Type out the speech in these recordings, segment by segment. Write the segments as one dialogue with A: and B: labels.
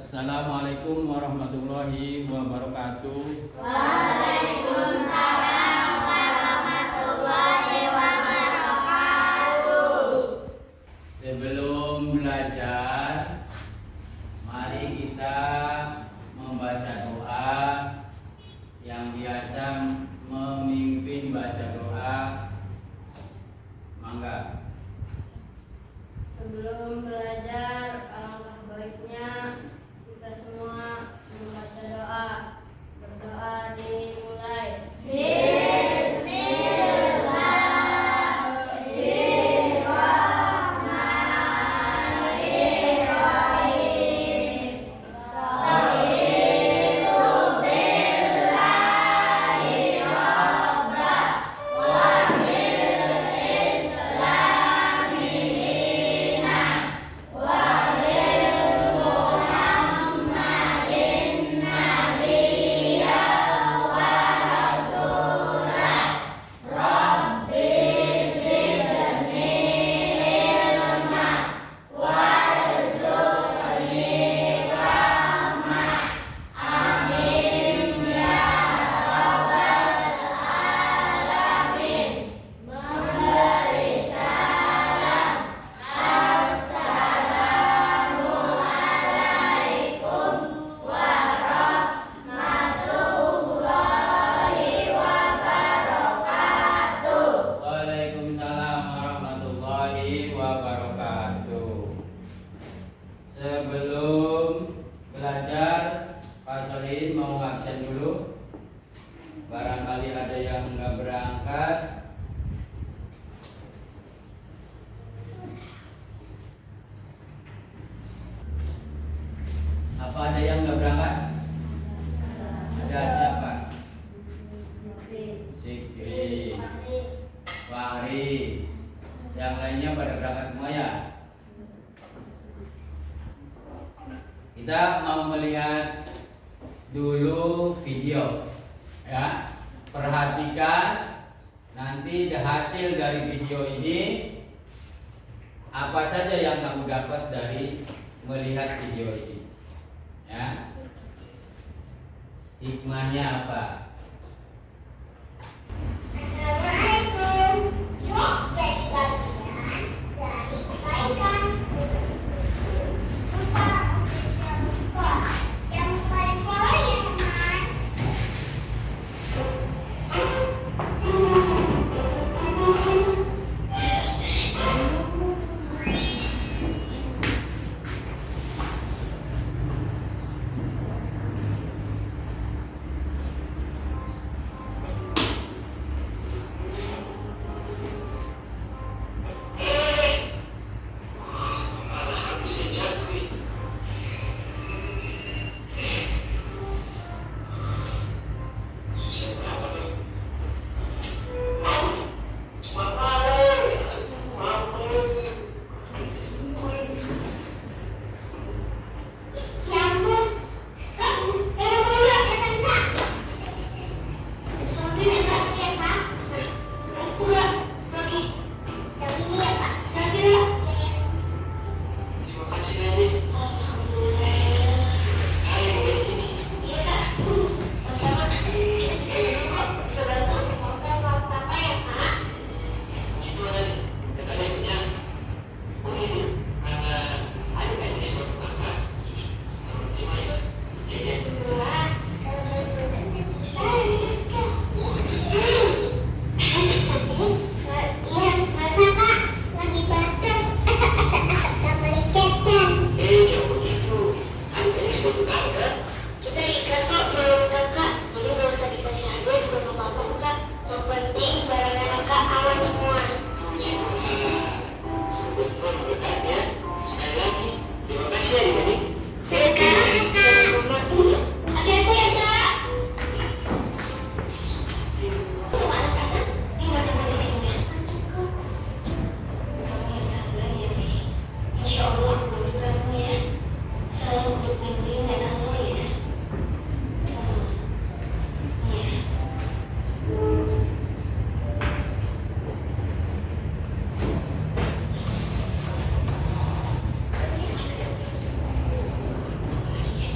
A: Assalamualaikum warahmatullahi wabarakatuh.
B: Waalaikumsalam warahmatullahi wabarakatuh.
A: Sebelum belajar, mari kita membaca doa yang biasa memimpin baca doa. Mangga.
B: Sebelum belajar, alangkah baiknya kita semua membaca doa. Berdoa dimulai. Bismillahirrahmanirrahim. Raditu billahi rabba wa bil islami dinan wa bil Muhammadin nabiyya wa rasula. Rabbi zidni ilma warzuqni fahma. Amin ya rabbal alamin. Memberi salam. Assalamualaikum warahmatullahi wabarakatuh.
A: Waalaikumsalam warahmatullahi wabarakatuh. Sebelum belajar, Pak Solihin mau absen dulu. Barangkali ada yang nggak berangkat. Apa ada yang nggak berangkat? Ada siapa? Sikri, Fahri. Yang lainnya pada berangkat semua ya? Kita mau melihat dulu video, ya. Perhatikan nanti hasil dari video ini apa saja yang kamu dapat dari melihat video ini, ya. Hikmahnya apa?
C: Assalamualaikum. Yuk jadi bagian dari kebaikan. Usaha official store. Jangan lupa di follow ya teman. Ya ampun. Udah bisa. Sobri enggak ya Pak? Udah, lagi. Yang ini ya Pak. Yang ini ya.
D: Terima kasih Nenek.
C: Alhamdulillah.
D: Sekali kayak gini.
C: Iya Kak. Sama-sama. Kita dikasih kok bisa bantu. Semoga nggak apa-apa ya Pak.
D: Gitu Nenek. Dan ada yang pecah. Oh ini karena adik-adik seperti kakak ini kamu terima ya. Jajan.
C: Wah, kalau gitu bagus Kak. Iya, masa Kak lagi batuk. Nggak boleh jajan.
D: Jangan begitu. Adik-adik seperti kakak.
C: Kita ikhlas kok menolong kakak. Jadi nggak usah dikasih hadiah juga nggak apa-apa kok Kak. Yang penting barangnya kakak aman semua.
D: Puji Tuhan. Semoga Tuhan memberkati ya. Sekali lagi terima kasih ya adik-adik.
C: Sama-sama Kak. Mama dulu. Hati-hati ya Kak. Sama anak-anak, gimana kondisinya? Kamu yang sabar ya, Mi. Insya Allah aku bantu kamu ya. Salam untuk bimbing dan Allah ya. Iya. Iya.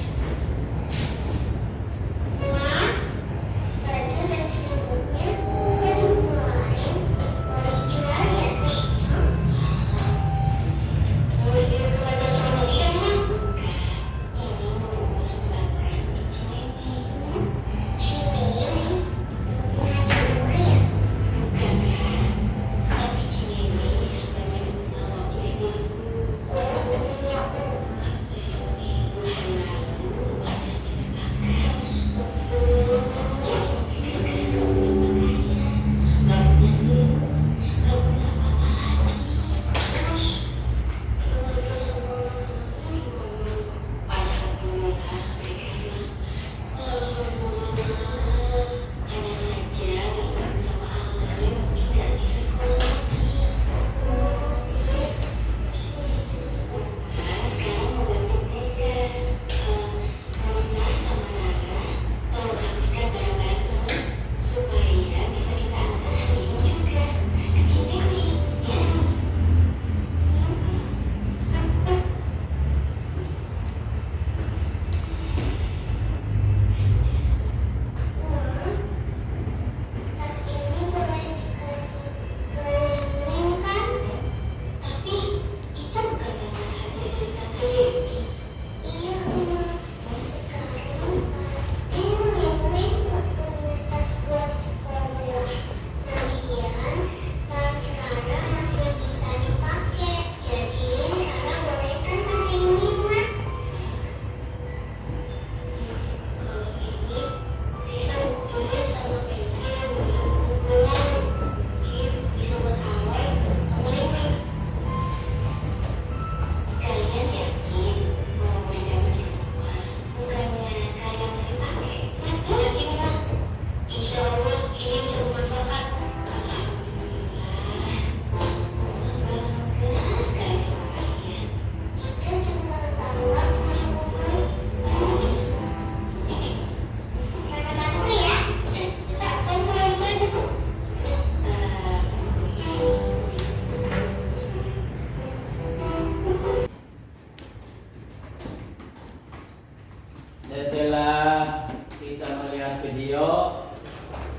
A: Setelah kita melihat video,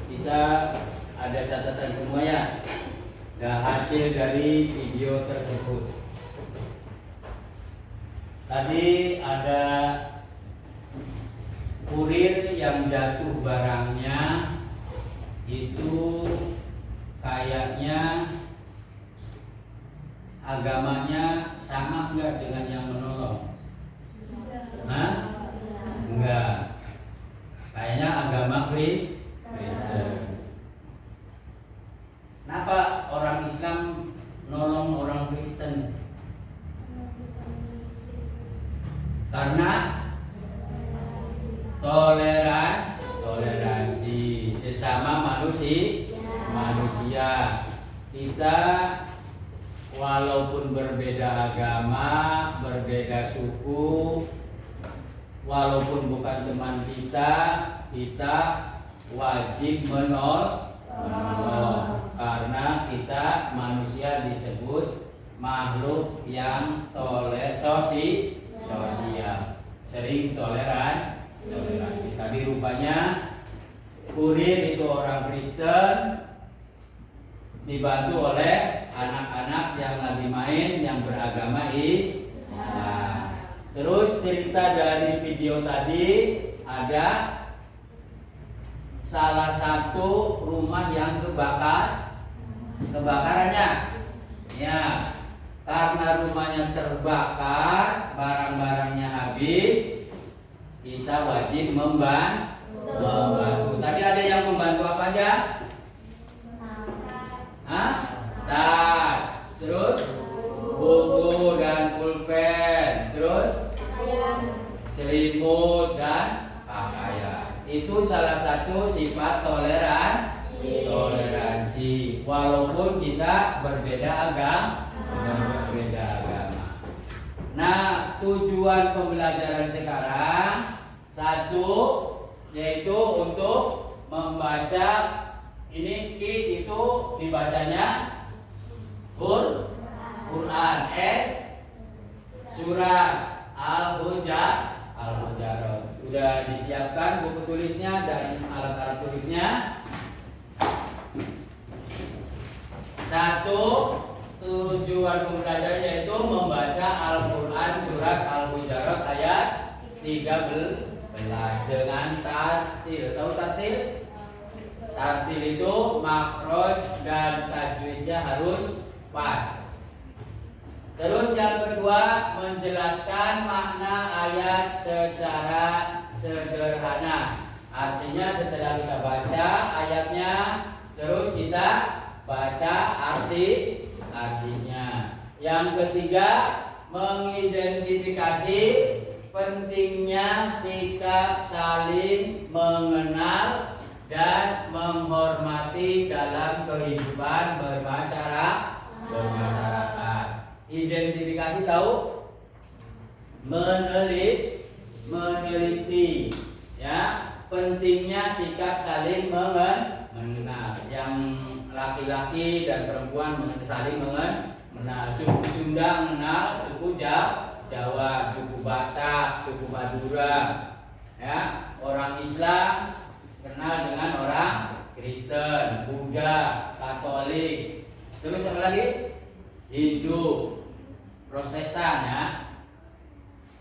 A: kita ada catatan semuanya dan hasil dari video tersebut. Tadi ada kurir yang jatuh barangnya itu kayaknya agamanya sama enggak dengan yang menolong? Hah? Enggak. Kayaknya agama Kristen. Kenapa orang Islam nolong orang Kristen? Karena toleransi sesama manusia. Kita walaupun berbeda agama, berbeda suku, walaupun bukan teman kita wajib menolong karena kita manusia disebut makhluk yang sosial, sering toleransi. Tadi rupanya kurir itu orang Kristen dibantu oleh anak-anak yang lagi main yang beragama Islam. Terus cerita dari video tadi ada salah satu rumah yang kebakarannya. Ya, karena rumahnya terbakar, barang-barangnya habis, kita wajib membantu. Tadi ada yang membantu apa aja? Tas, terus buku dan pulpen, terus selimut dan pakaian. Itu salah satu sifat toleransi. Walaupun kita berbeda agama. Nah, tujuan pembelajaran sekarang satu yaitu untuk membaca ini itu dibacanya Quran surat Al-Hujurat. Sudah disiapkan buku tulisnya dan alat-alat tulisnya. Satu, tujuan pembelajaran yaitu membaca Al-Quran surat Al-Hujurat ayat 13 dengan tartil. Tahu tartil? Tartil itu makhraj dan tajwidnya harus pas. Terus yang kedua, menjelaskan makna ayat secara sederhana. Artinya setelah kita baca ayatnya, terus kita baca artinya. Yang ketiga, mengidentifikasi pentingnya sikap saling mengenal dan menghormati dalam kehidupan bermasyarakat. Identifikasi tahu? Meneliti, ya, pentingnya sikap saling mengenal. Yang laki-laki dan perempuan saling mengenal. Suku Sunda mengenal suku Jawa, suku Batak, suku Madura. Ya, orang Islam kenal dengan orang Kristen, Buddha, Katolik. Terus apa lagi? Hindu, Protestan, ya.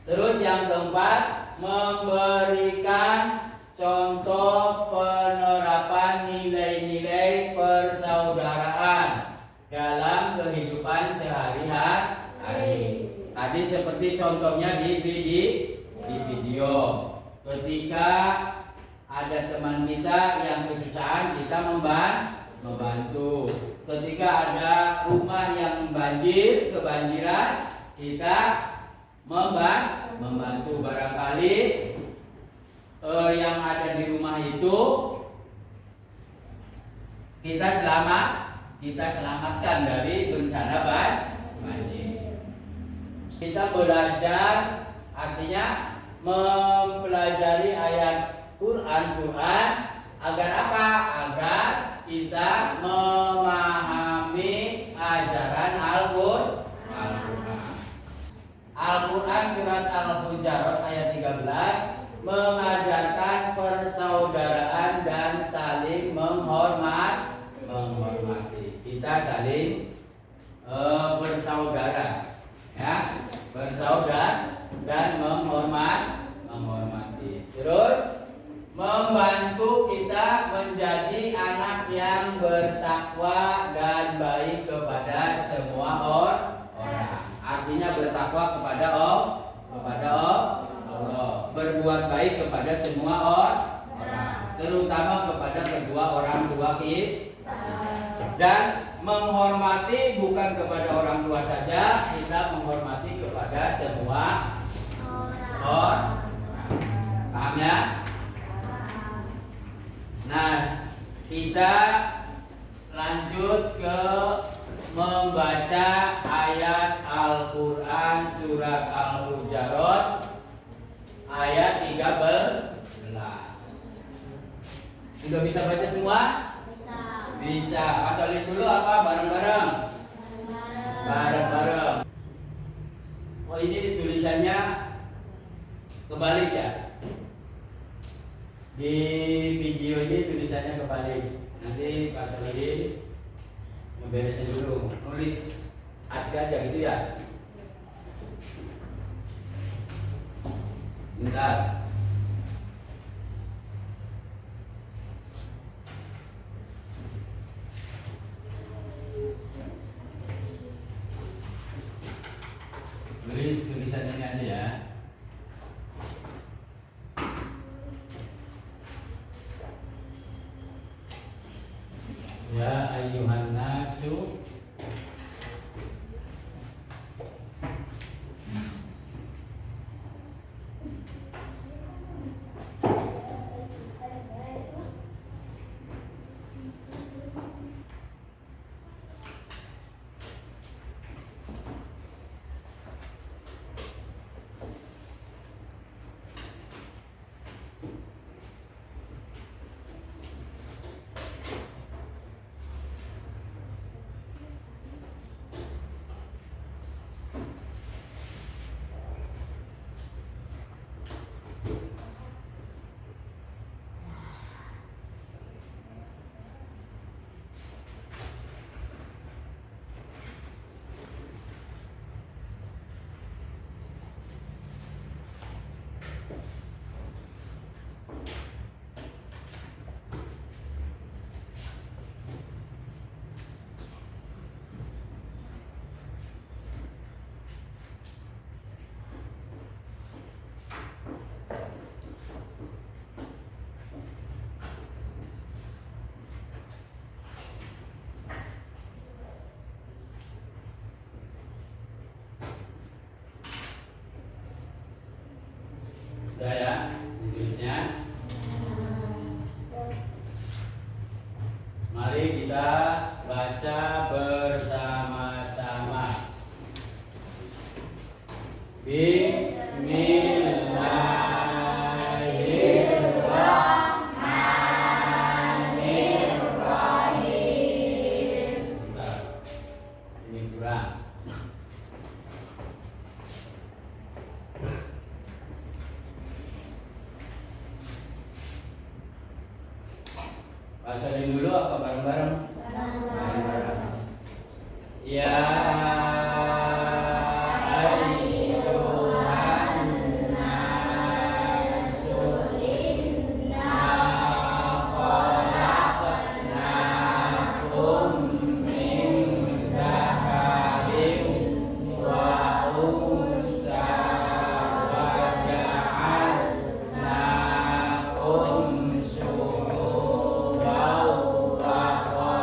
A: Terus yang keempat, memberikan contoh penerapan nilai-nilai persaudaraan dalam kehidupan sehari-hari. Tadi seperti contohnya di video. Ketika ada teman kita yang kesusahan, kita membantu. Ketika ada rumah yang kebanjiran, kita membantu. Barangkali yang ada di rumah itu kita selamatkan dari bencana banjir. Kita belajar artinya mempelajari ayat Quran agar apa? Agar kita memahami ajaran Al-Quran. Al-Quran surat Al-Hujurat ayat 13 mengajarkan persaudaraan dan saling menghormati. Kita saling bersaudara, ya, bersaudara dan menghormati. Terus membantu kita menjadi anak yang bertakwa dan baik kepada semua orang. Artinya bertakwa kepada Allah, berbuat baik kepada semua orang, terutama kepada kedua orang tua kita. Dan menghormati bukan kepada orang tua saja, kita menghormati kepada semua orang. Paham ya? Nah, kita lanjut ke membaca ayat Al-Quran surat Al-Hujurat ayat 13. Sudah bisa baca semua? Bisa. Pasalin dulu apa? Bareng-bareng. Oh, ini tulisannya kebalik ya. Di video ini tulisannya kebalik. Nanti Pak Solihin memberesin dulu. Nulis asli aja gitu ya. Bentar. Tulis tulisan ini aja ya. Ya ayyuhan nasu sudah ya tulisnya. Mari kita baca bersama-sama. Bismillahirrahmanirrahim. Bentar. Ini kurang. Pasalin dulu apa bareng-bareng? Bareng-bareng. Ya ayyuhan nasu inna khalaqnakum min dzakarin wa unsa wa ja'alnakum syu'uban wa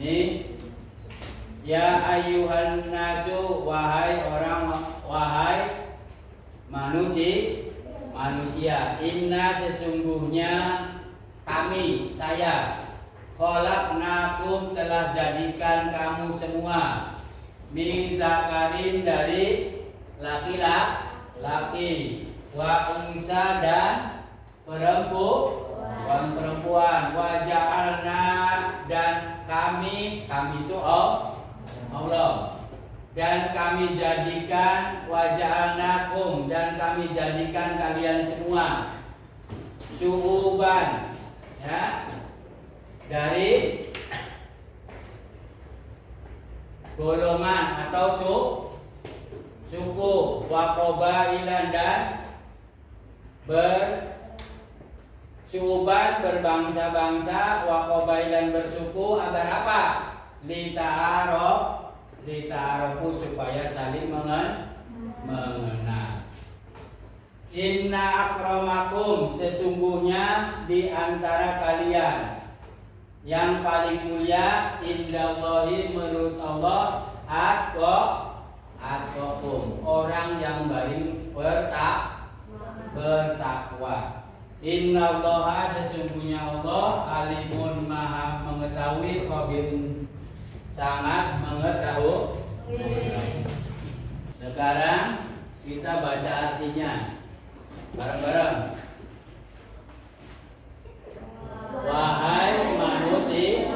A: Ini ya ayyuhan nasu, wahai manusia, inna sesungguhnya kami, saya, khalaqnakum telah jadikan kamu semua min zakarin dari laki-laki wa unsa dan perempuan wa ja'alna dan kami itu Allah, dan kami jadikan wa ja'alnakum dan kami jadikan kalian semua syu'uban, ya, dari golongan atau suku, wa qabailan dan bersyu'uban berbangsa-bangsa, wa qabailan bersuku agar apa? Lita'arofu supaya saling mengenal. Inna akramakum sesungguhnya di antara kalian yang paling mulia indallahi menurut Allah atqakum orang yang paling bertakwa. Innallaha sesungguhnya Allah alimun maha mengetahui, khabir sangat mengetahui. Sekarang kita baca artinya bareng-bareng. Wahai manusia,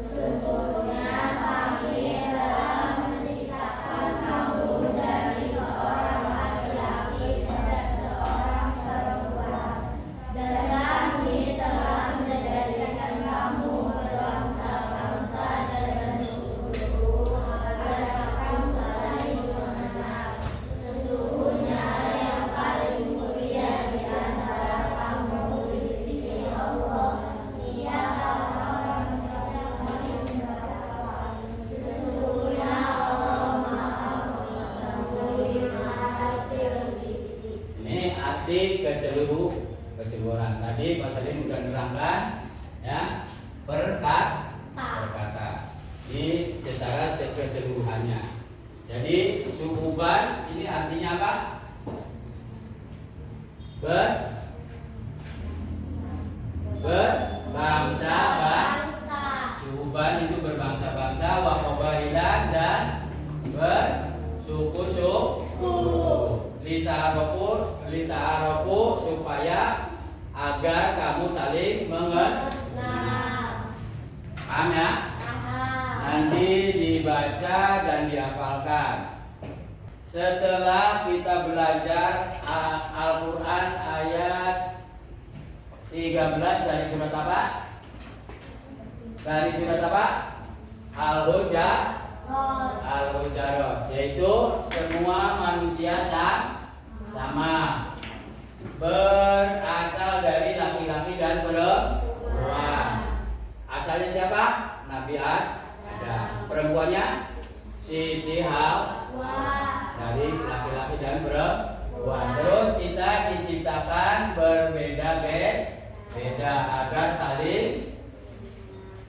B: Sesungguhnya kami telah menciptakan kamu dari seorang laki-laki dan seorang perempuan, dan kami telah menjadikan kamu berbangsa-bangsa dan bersuku agar kamu saling mengenal. Sesungguhnya yang paling mulia di antara kamu di sisi Allah ialah orang yang paling bertakwa. Sesungguhnya Allah Maha mengetahui, Maha teliti.
A: ini arti keseluruhan. Tadi Pak Salim sudah menerangkan, ya, berkata. Ini secara keseluruhannya. Jadi syu'uban ini artinya apa? Berbangsa. Syu'uban itu berbangsa-bangsa, wa qabailan dan bersuku-suku. Lita'arofu supaya agar kamu saling mengenal. Paham ya? Nanti dibaca dan dihafalkan. Setelah kita belajar Al-Quran ayat 13 dari surat apa? Dari surat apa? Al-Hujarat, yaitu semua manusia sama, berasal dari laki-laki dan perempuan. Asalnya siapa? Nabi Adam. Perempuannya Siti Hawa, dari laki-laki dan perempuan. Terus kita diciptakan berbeda-beda agar saling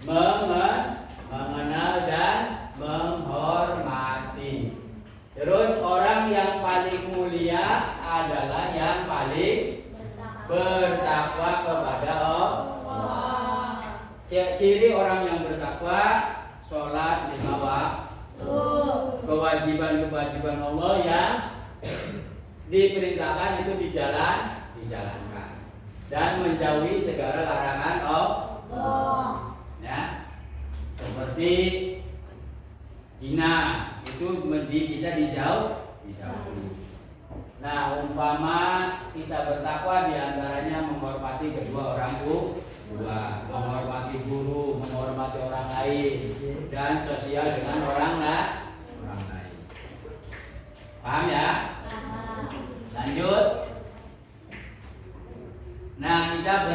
A: mengenal dan menghormati. Terus orang yang paling mulia adalah yang paling bertakwa kepada Allah. Ciri orang yang bertakwa, sholat 5 waktu, kewajiban Allah yang diperintahkan itu dijalankan, dan menjauhi segala larangan Allah. Ya, seperti zina itu kita dijauhi. Nah, umpama kita bertakwa diantaranya menghormati kedua orang tua, menghormati guru, menghormati orang lain, dan sosial dengan orang lain. Paham ya? Lanjut. Nah, kita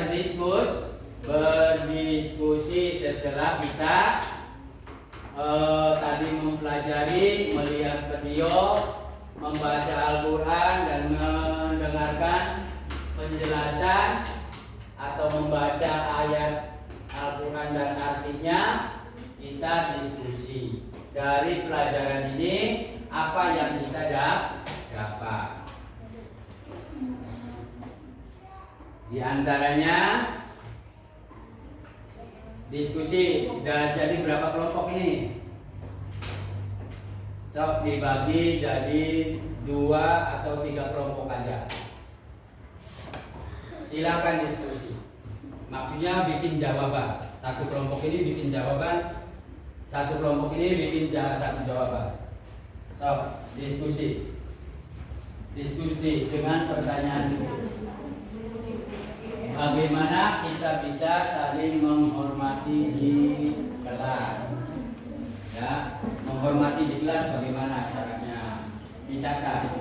A: berdiskusi setelah kita tadi mempelajari, melihat video, membaca Al-Quran dan mendengarkan penjelasan atau membaca ayat Al-Quran dan artinya, kita diskusi. Dari pelajaran ini apa yang kita dapat? Di antaranya diskusi. Dan jadi berapa kelompok ini? Sok dibagi jadi 2 atau 3 kelompok aja. Silakan diskusi. Maksudnya bikin jawaban. Satu kelompok ini bikin jawaban, satu kelompok ini bikin satu jawaban. Sok diskusi. Diskusi dengan pertanyaan. Bagaimana kita bisa saling menghormati di kelas? Ya, menghormati di kelas bagaimana caranya? Dicatat.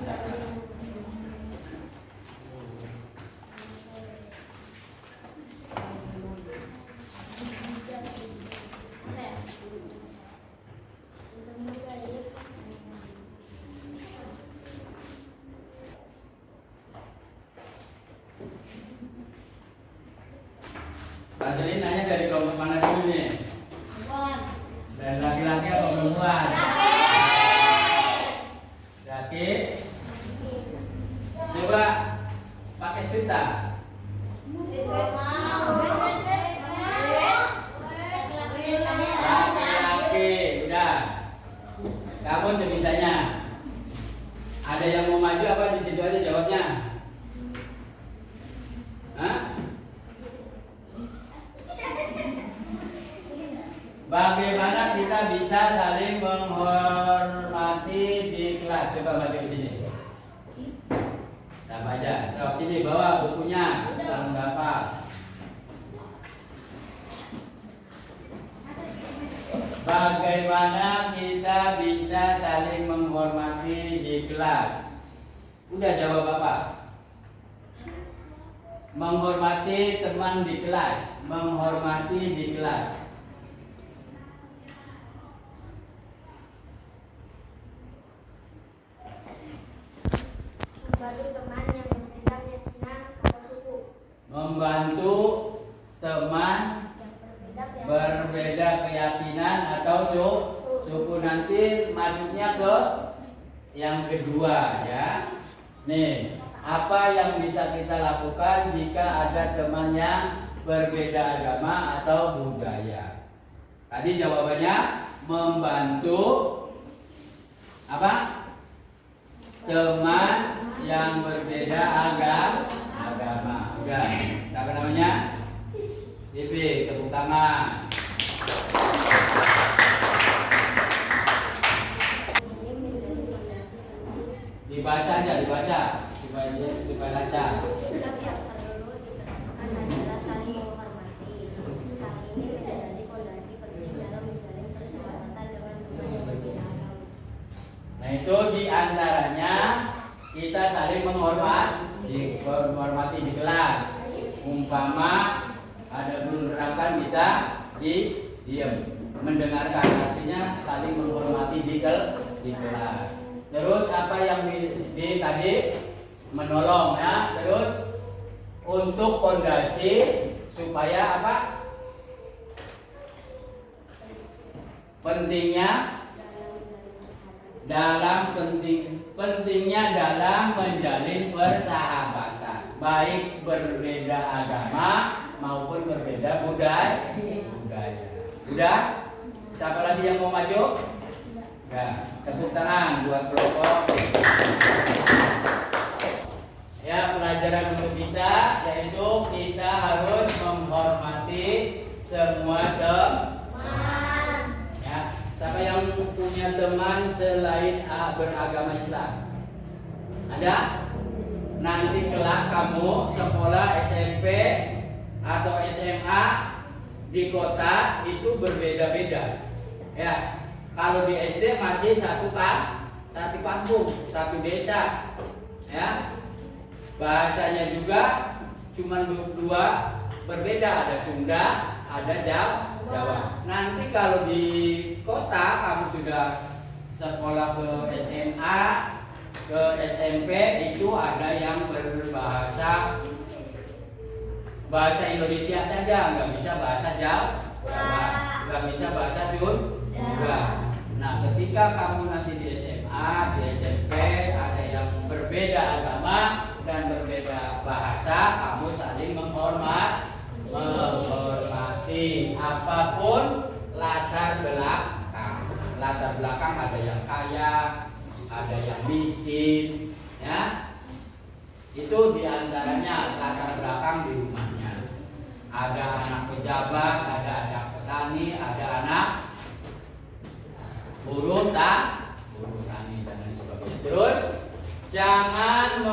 A: Pak Jelin nanya dari kelompok mana dulu nih? Dan laki-laki apa perempuan? Laki. Coba pakai suta. Laki-laki, udah. Kamu sebisanya. Ada yang mau maju apa di situ aja jawabnya? Hah? Bagaimana kita bisa saling menghormati di kelas? Coba baca di sini. Sama aja. Sok sini bawa bukunya. Kalau nggak apa. Bagaimana kita bisa saling menghormati di kelas? Udah jawab apa? Menghormati teman di kelas. Menghormati di kelas. Membantu teman berbeda keyakinan atau suku. Nanti masuknya ke yang kedua ya. Nih, apa yang bisa kita lakukan jika ada teman yang berbeda agama atau budaya? Tadi jawabannya membantu apa? Teman yang berbeda agama. Udah, siapa namanya? Pipi, tepuk tangan. Dibaca aja, supaya lancar. Nah itu diantaranya kita saling menghormati di kelas. Umpama ada guru nerangkan kita diam mendengarkan, artinya saling menghormati di kelas. Terus apa yang di tadi menolong ya. Terus untuk fondasi supaya apa? Pentingnya dalam menjalin persahabatan, baik berbeda agama maupun berbeda budaya. Udah? Siapa lagi yang mau maju? Ya, tepuk tangan buat kelompok. Ya, pelajaran untuk kita yaitu kita harus menghormati semua teman. Ya, siapa yang punya teman selain beragama Islam? Ada? Nanti kelak kamu sekolah SMP atau SMA di kota itu berbeda-beda. Ya, kalau di SD masih satu kampung, satu desa. Ya, bahasanya juga cuma dua berbeda, ada Sunda, ada Jawa. Nanti kalau di kota kamu sudah sekolah ke SMA, ke SMP itu ada yang berbahasa bahasa Indonesia saja, nggak bisa bahasa Jawa, nggak bisa bahasa Sunda. Nah, ketika kamu nanti di SMA, di SMP ada yang berbeda agama dan berbeda bahasa, kamu saling menghormati apapun latar belakang. Latar belakang ada yang kaya, ada yang miskin, ya. Itu diantaranya latar belakang di rumahnya. Ada anak pejabat, ada anak petani, ada anak buruh tani dan lain sebagainya. Terus jangan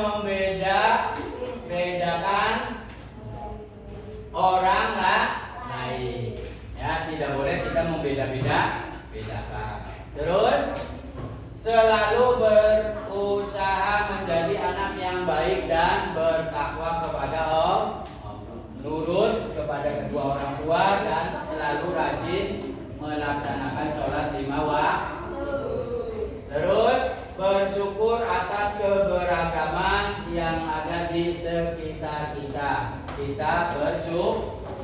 A: bedakan orang lain. Ya, tidak boleh kita membeda-bedakan. Terus selalu berusaha menjadi anak yang baik dan bertakwa kepada Allah, nurut kepada kedua orang tua dan selalu rajin melaksanakan sholat 5 waktu. Terus bersyukur atas keberagaman yang ada di sekitar kita. Kita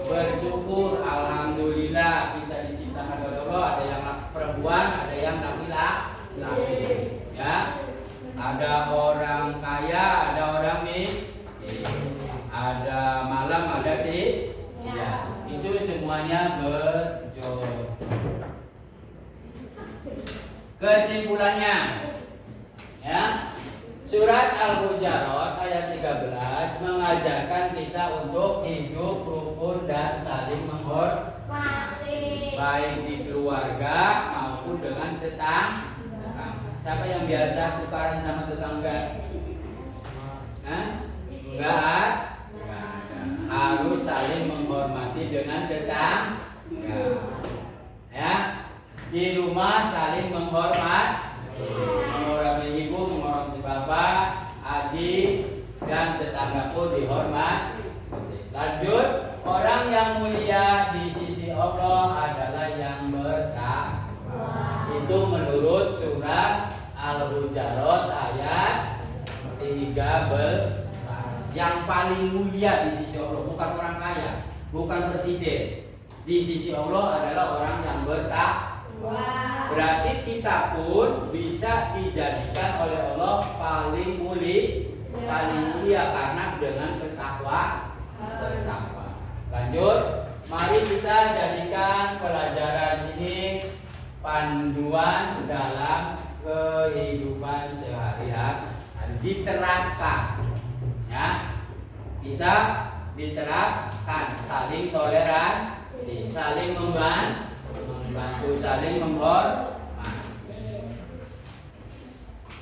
A: bersyukur, alhamdulillah kita diciptakan oleh Allah. Ada yang perempuan, ada yang laki-laki. Ya, ada orang kaya, ada orang miskin, ada malam, ada siang. Itu semuanya berjodoh. Kesimpulannya, ya, surat Al-Hujurat ayat 13 mengajarkan kita untuk hidup rukun dan saling menghormati, baik di keluarga maupun dengan tetangga. Siapa yang biasa tukaran sama tetangga? Enggak ada. Harus saling menghormati dengan tetangga. Ya, di rumah saling menghormati ibu, menghormati bapak, adik, dan tetangga pun dihormati. Lanjut, orang yang mulia di sisi Allah adalah yang bertakwa. Itu menurut surat Al-Hujurat ayat 13. Yang paling mulia di sisi Allah bukan orang kaya, bukan presiden. Di sisi Allah adalah orang yang bertakwa. Berarti kita pun bisa dijadikan oleh Allah paling mulia karena dengan bertakwa. Lanjut, mari kita jadikan pelajaran ini panduan dalam kehidupan sehari-hari dan diterapkan. Ya, kita diterapkan saling toleransi, saling membantu, saling menghormati.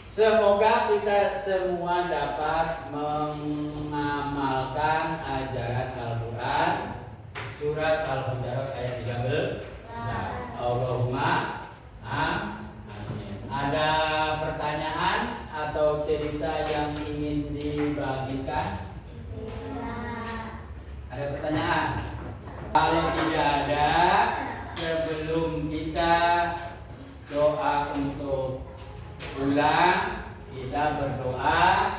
A: Semoga kita semua dapat mengamalkan ajaran Al-Quran surat Al-Hujurat ayat 13. Allahumma amin. Ada pertanyaan atau cerita yang ingin dibagikan? Ada pertanyaan? Kalau tidak ada, sebelum kita doa untuk pulang, kita berdoa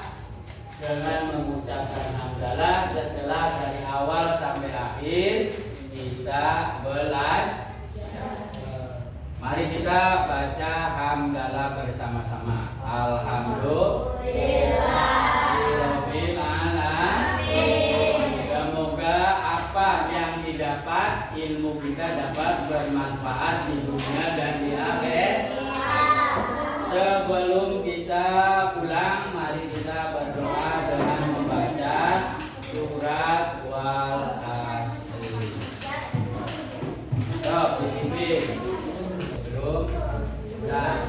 A: dengan mengucapkan hamdalah. Setelah dari awal sampai akhir kita belajar. Mari kita baca hamdalah bersama-sama. Alhamdulillahirabbil alamin. Semoga apa yang didapat, ilmu kita dapat bermanfaat di dunia dan di akhirat. Sebelum kita pulang, mari kita berdoa dengan membaca surat Wal Asr. Stop, belum. Nah,